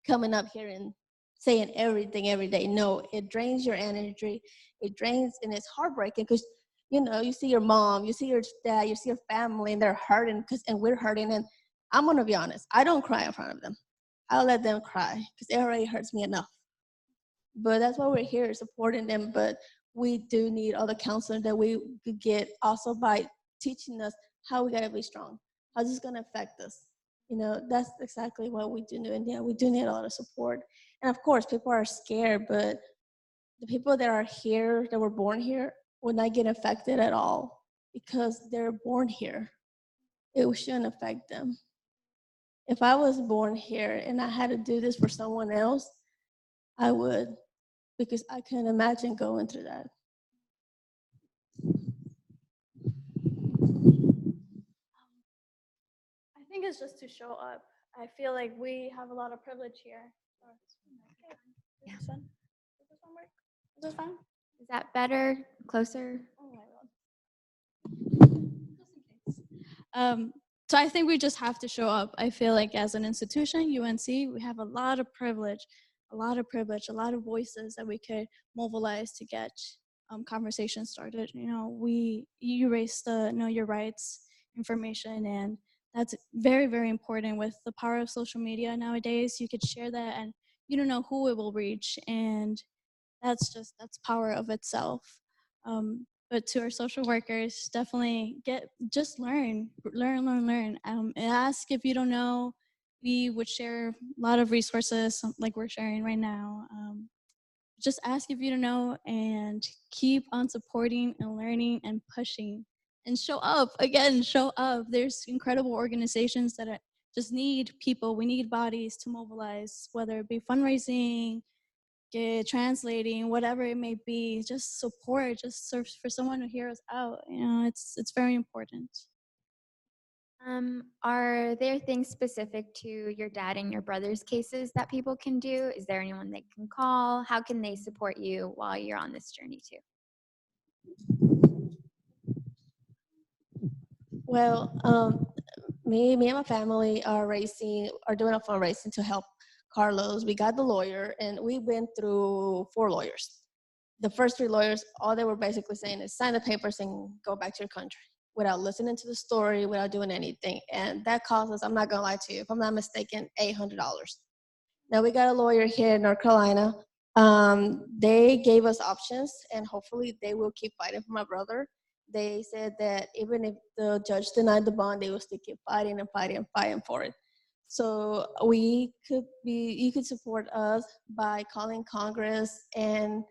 coming up here and saying everything every day. No, it drains your energy. It drains, and it's heartbreaking because, you know, you see your mom, you see your dad, you see your family, and they're hurting, and we're hurting. And I'm going to be honest, I don't cry in front of them. I'll let them cry because it already hurts me enough. But that's why we're here, supporting them. But we do need all the counseling that we could get also by teaching us how we got to be strong. How's this going to affect us? You know, that's exactly what we do need. And yeah, we do need a lot of support. And of course, people are scared, but the people that are here, that were born here, will not get affected at all because they're born here. It shouldn't affect them. If I was born here and I had to do this for someone else, I would, because I couldn't imagine going through that. I think it's just to show up. I feel like we have a lot of privilege here. Yeah. Does this one work? Is this fine? Is that better? Closer? Oh my God. So I think we just have to show up. I feel like as an institution, UNC, we have a lot of privilege, a lot of voices that we could mobilize to get conversations started. You know, you raised the Know Your Rights information, and that's very, very important with the power of social media nowadays. You could share that and you don't know who it will reach, and that's power of itself. But to our social workers, definitely learn. Ask if you don't know. We would share a lot of resources like we're sharing right now. Just ask if you don't know and keep on supporting and learning and pushing and show up. Again, show up. There's incredible organizations that just need people. We need bodies to mobilize, whether it be fundraising, translating, whatever it may be. Just support, just search for someone to hear us out. You know, it's very important. Are there things specific to your dad and your brother's cases that people can do? Is there anyone they can call? How can they support you while you're on this journey too? Well, me and my family are doing a fundraising to help Carlos. We got the lawyer, and we went through 4 lawyers. The first 3 lawyers, all they were basically saying is sign the papers and go back to your country without listening to the story, without doing anything. And that cost us, I'm not gonna lie to you, if I'm not mistaken, $800. Now we got a lawyer here in North Carolina. They gave us options, and hopefully they will keep fighting for my brother. They said that even if the judge denied the bond, they will still keep fighting and fighting and fighting for it. So you could support us by calling Congress and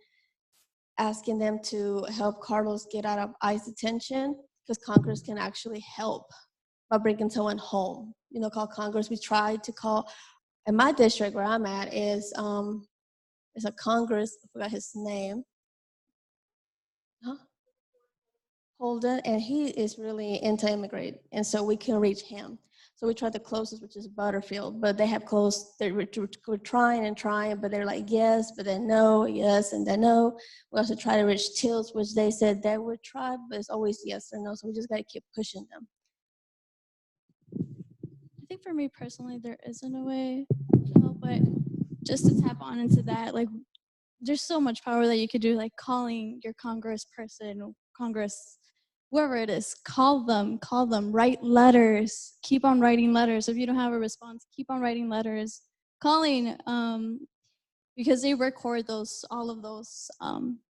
asking them to help Carlos get out of ICE detention, because Congress can actually help by bringing someone home. You know, call Congress. We tried to call, in my district where I'm at is a Congress, I forgot his name. Holden, and he is really anti-immigrant, and so we can reach him. So we tried the closest, which is Butterfield, but they have closed. We're trying and trying, but they're like yes, but then no, yes, and then no. We also try to reach Tills, which they said they would try, but it's always yes or no. So we just gotta keep pushing them. I think for me personally, there isn't a way to help, but just to tap on into that, like there's so much power that you could do, like calling your congressperson, whoever it is, call them, write letters, keep on writing letters. If you don't have a response, keep on writing letters, calling, because they record all of those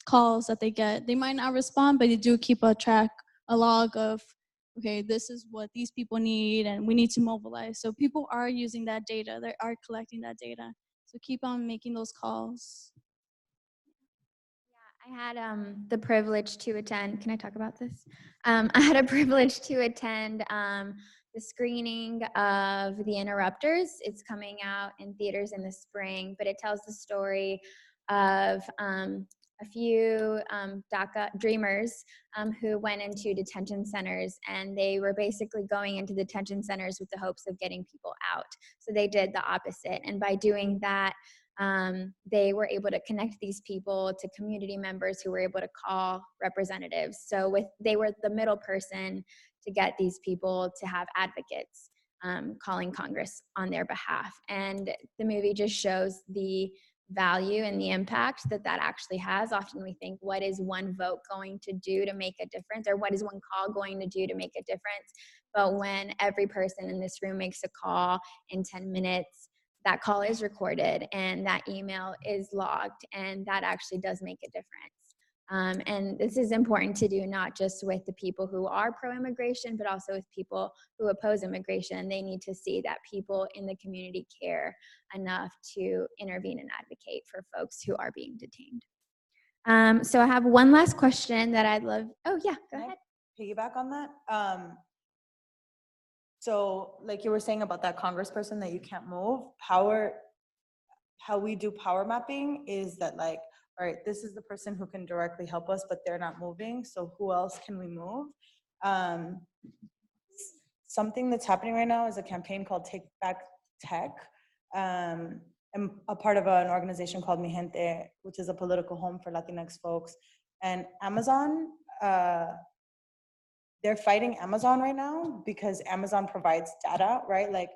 calls that they get. They might not respond, but they do keep a log of, okay, this is what these people need and we need to mobilize. So people are using that data, they are collecting that data. So keep on making those calls. I had the privilege to attend. Can I talk about this? I had a privilege to attend the screening of The Interrupters. It's coming out in theaters in the spring, but it tells the story of a few DACA dreamers who went into detention centers, and they were basically going into detention centers with the hopes of getting people out. So they did the opposite, and by doing that, they were able to connect these people to community members who were able to call representatives. So they were the middle person to get these people to have advocates calling Congress on their behalf. And the movie just shows the value and the impact that actually has. Often we think, what is one vote going to do to make a difference? Or what is one call going to do to make a difference? But when every person in this room makes a call in 10 minutes, that call is recorded and that email is logged, and that actually does make a difference. And this is important to do not just with the people who are pro-immigration, but also with people who oppose immigration. They need to see that people in the community care enough to intervene and advocate for folks who are being detained. So I have one last question that I'd love. Oh yeah, go ahead. Piggyback on that. So like you were saying about that congressperson that you can't move, how we do power mapping is that, like, all right, this is the person who can directly help us, but they're not moving. So who else can we move? Something that's happening right now is a campaign called Take Back Tech. I'm a part of an organization called Mi Gente, which is a political home for Latinx folks. And Amazon, they're fighting Amazon right now because Amazon provides data, right? Like,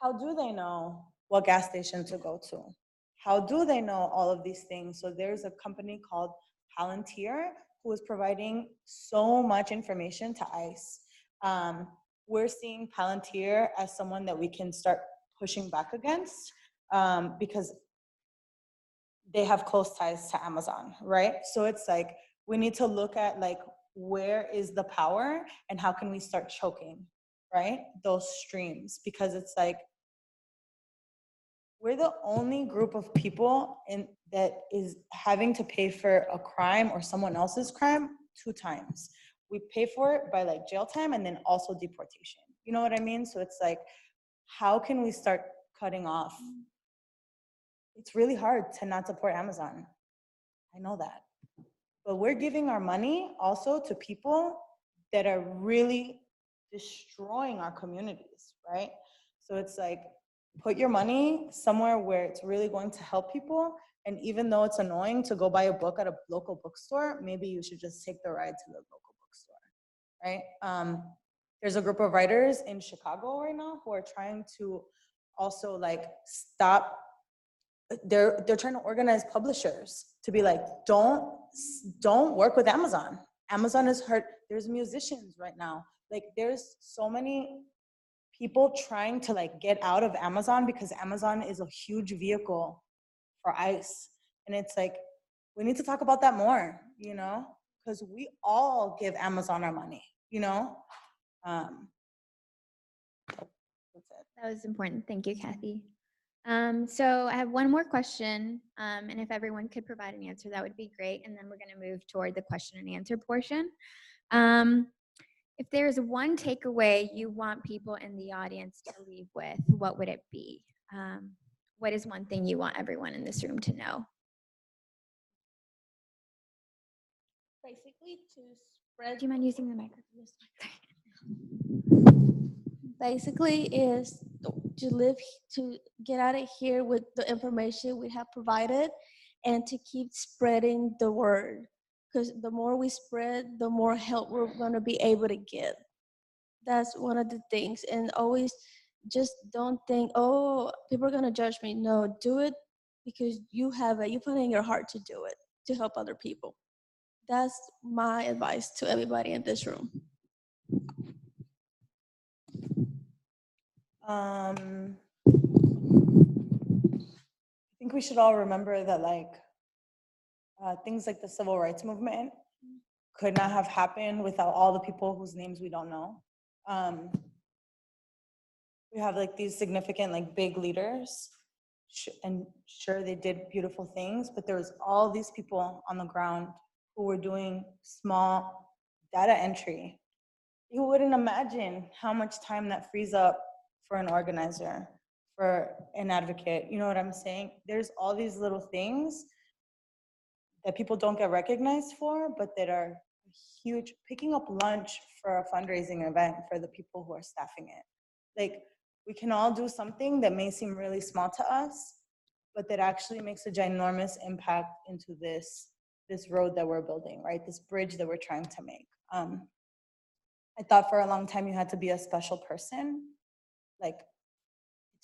how do they know what gas station to go to? How do they know all of these things? So there's a company called Palantir who is providing so much information to ICE. We're seeing Palantir as someone that we can start pushing back against because they have close ties to Amazon, right? So it's like, we need to look at, like, where is the power and how can we start choking, right? Those streams, because it's like, we're the only group of people that is having to pay for a crime or someone else's crime 2 times. We pay for it by like jail time and then also deportation. You know what I mean? So it's like, how can we start cutting off? It's really hard to not support Amazon. I know that. But we're giving our money also to people that are really destroying our communities, right? So it's like, put your money somewhere where it's really going to help people. And even though it's annoying to go buy a book at a local bookstore, maybe you should just take the ride to the local bookstore, right? There's a group of writers in Chicago right now who are trying to also like stop. They're trying to organize publishers to be like, don't work with Amazon. Amazon is hurt. There's musicians right now. Like, there's so many people trying to like get out of Amazon because Amazon is a huge vehicle for ICE. And it's like, we need to talk about that more, you know, because we all give Amazon our money, you know? That's it. That was important. Thank you, Kathy. So I have one more question, and if everyone could provide an answer, that would be great. And then we're going to move toward the question and answer portion. If there's one takeaway you want people in the audience to leave with, what would it be? What is one thing you want everyone in this room to know? Basically, to spread. Do you mind using the microphone? Basically, is to get out of here with the information we have provided, and to keep spreading the word. Because the more we spread, the more help we're going to be able to get. That's one of the things. And always just don't think, oh, people are gonna judge me. No, do it because you put in your heart to do it, to help other people. That's my advice to everybody in this room. I think we should all remember that things like the civil rights movement could not have happened without all the people whose names we don't know. We have these significant big leaders, and sure, they did beautiful things, but there was all these people on the ground who were doing small data entry. You wouldn't imagine how much time that frees up for an organizer, for an advocate. You know what I'm saying? There's all these little things that people don't get recognized for, but that are huge. Picking up lunch for a fundraising event for the people who are staffing it. We can all do something that may seem really small to us, but that actually makes a ginormous impact into this road that we're building, right? This bridge that we're trying to make. I thought for a long time you had to be a special person.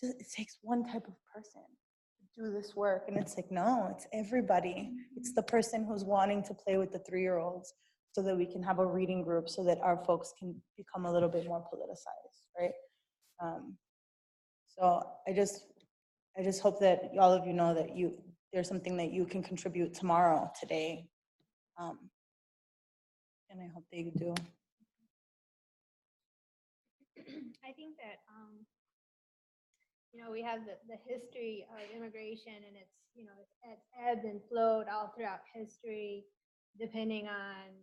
It takes one type of person to do this work. And it's no, it's everybody. It's the person who's wanting to play with the 3-year-olds so that we can have a reading group so that our folks can become a little bit more politicized, right? So I just hope that all of you know that there's something that you can contribute tomorrow, today. And I hope that you do. I think that we have the history of immigration, and it's ebbed and flowed all throughout history, depending on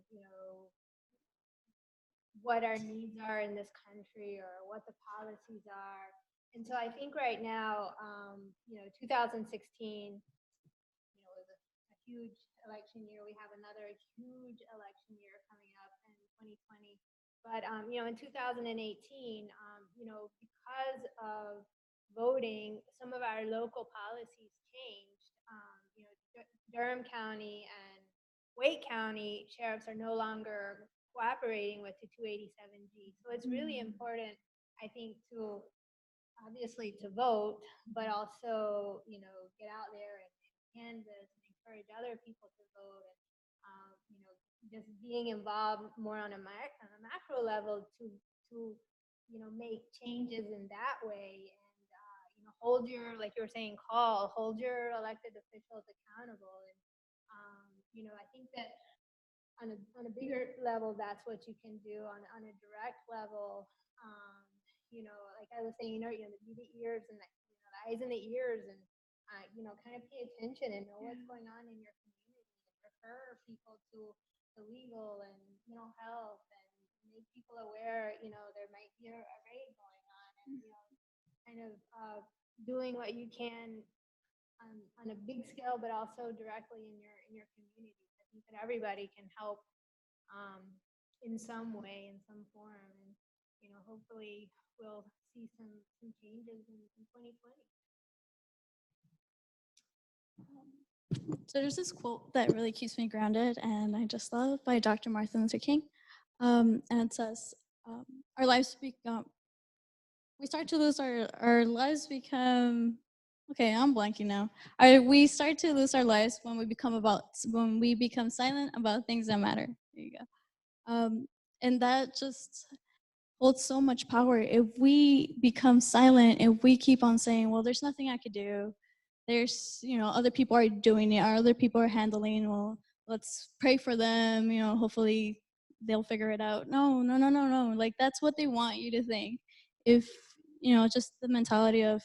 what our needs are in this country or what the policies are. And so I think right now, 2016, was a huge election year. We have another huge election year coming up in 2020. But in 2018, because of voting, some of our local policies changed. Durham County and Wake County sheriffs are no longer cooperating with the 287G. So it's really important, I think, to obviously to vote, but also get out there and canvass and encourage other people to vote, and just being involved more on a macro level to make changes in that way, and hold your, like you were saying, hold your elected officials accountable. And I think that on a bigger level, that's what you can do. On a direct level, like I was saying, the ears and the eyes and the ears, and kind of pay attention and know what's going on in your community, and refer people to the legal and mental health, and make people aware, there might be a raid going on, and kind of doing what you can on a big scale, but also directly in your community. I think that everybody can help in some way, in some form, and hopefully we'll see some changes in 2020. So there's this quote that really keeps me grounded, and I just love, by Dr. Martin Luther King. And it says, our lives become, we start to lose our lives become, okay, I'm blanking now. We start to lose our lives when we become silent about things that matter. There you go. And that just holds so much power. If we become silent, if we keep on saying, well, there's nothing I could do, there's, other people are doing it, or other people are handling, well, let's pray for them, hopefully they'll figure it out. No. Like, that's what they want you to think. If, just the mentality of,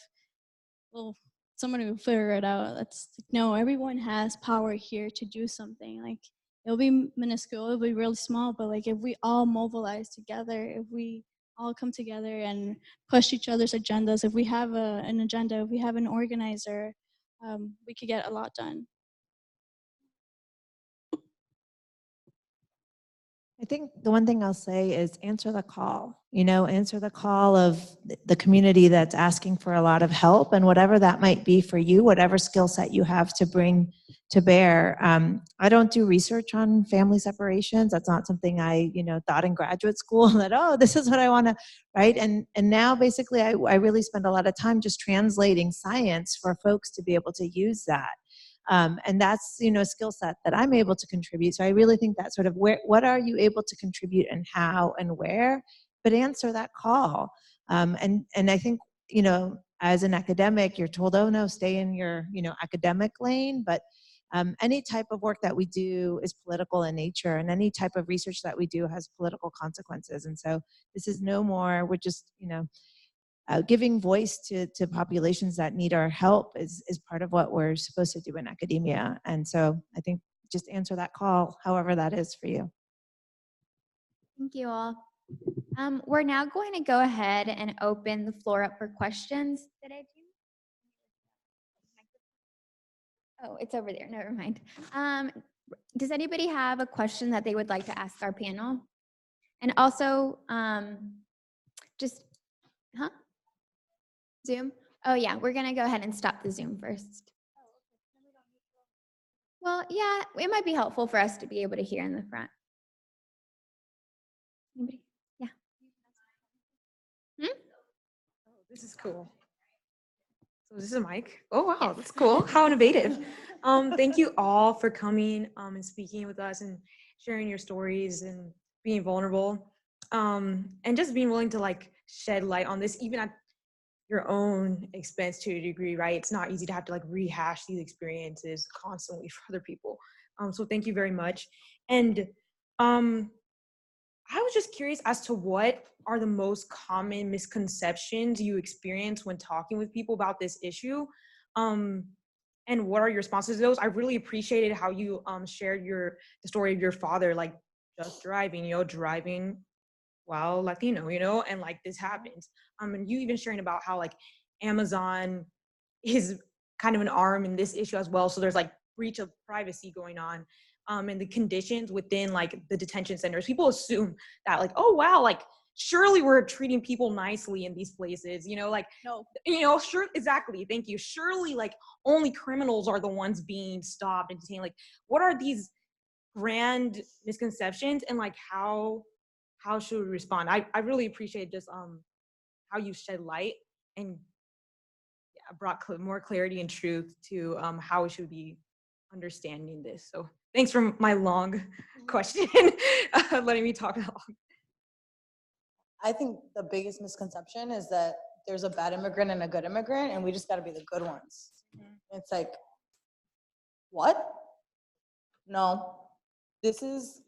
well, somebody will figure it out. That's, no, everyone has power here to do something. Like, it'll be minuscule, it'll be really small, but like, if we all mobilize together, if we all come together and push each other's agendas, if we have an agenda, if we have an organizer, we could get a lot done. I think the one thing I'll say is answer the call, answer the call of the community that's asking for a lot of help, and whatever that might be for you, whatever skill set you have to bring to bear. I don't do research on family separations. That's not something I, thought in graduate school that, oh, this is what I want to, right? And now basically I really spend a lot of time just translating science for folks to be able to use that. And that's, a skill set that I'm able to contribute. So I really think that sort of what are you able to contribute and how and where, but answer that call. And I think, as an academic, you're told, oh no, stay in your, academic lane, but any type of work that we do is political in nature, and any type of research that we do has political consequences. And so this is no more, we're just, giving voice to populations that need our help is part of what we're supposed to do in academia. And so I think just answer that call, however that is for you. Thank you all. We're now going to go ahead and open the floor up for questions. Did I do? Oh, it's over there. Never mind. Does anybody have a question that they would like to ask our panel? And also, Zoom? Oh yeah, we're gonna go ahead and stop the Zoom first. Well, yeah, it might be helpful for us to be able to hear in the front. Anybody? Yeah. This is cool. So this is a mic. Oh wow, that's cool. How innovative. Thank you all for coming and speaking with us and sharing your stories and being vulnerable. And just being willing to shed light on this, even at your own expense to a degree, right? It's not easy to have to rehash these experiences constantly for other people. So thank you very much. And I was just curious as to what are the most common misconceptions you experience when talking with people about this issue, and what are your responses to those? I really appreciated how you shared the story of your father, just driving while Latino, and this happens. And you even sharing about how Amazon is kind of an arm in this issue as well. So there's breach of privacy going on. And the conditions within the detention centers. People assume that oh wow, surely we're treating people nicely in these places, no, sure, exactly, thank you. Surely only criminals are the ones being stopped and detained. What are these grand misconceptions, and how should we respond? I really appreciate just how you shed light and brought more clarity and truth to how we should be understanding this. So thanks for my long question, letting me talk that long. I think the biggest misconception is that there's a bad immigrant and a good immigrant, and we just got to be the good ones. It's what? No, this is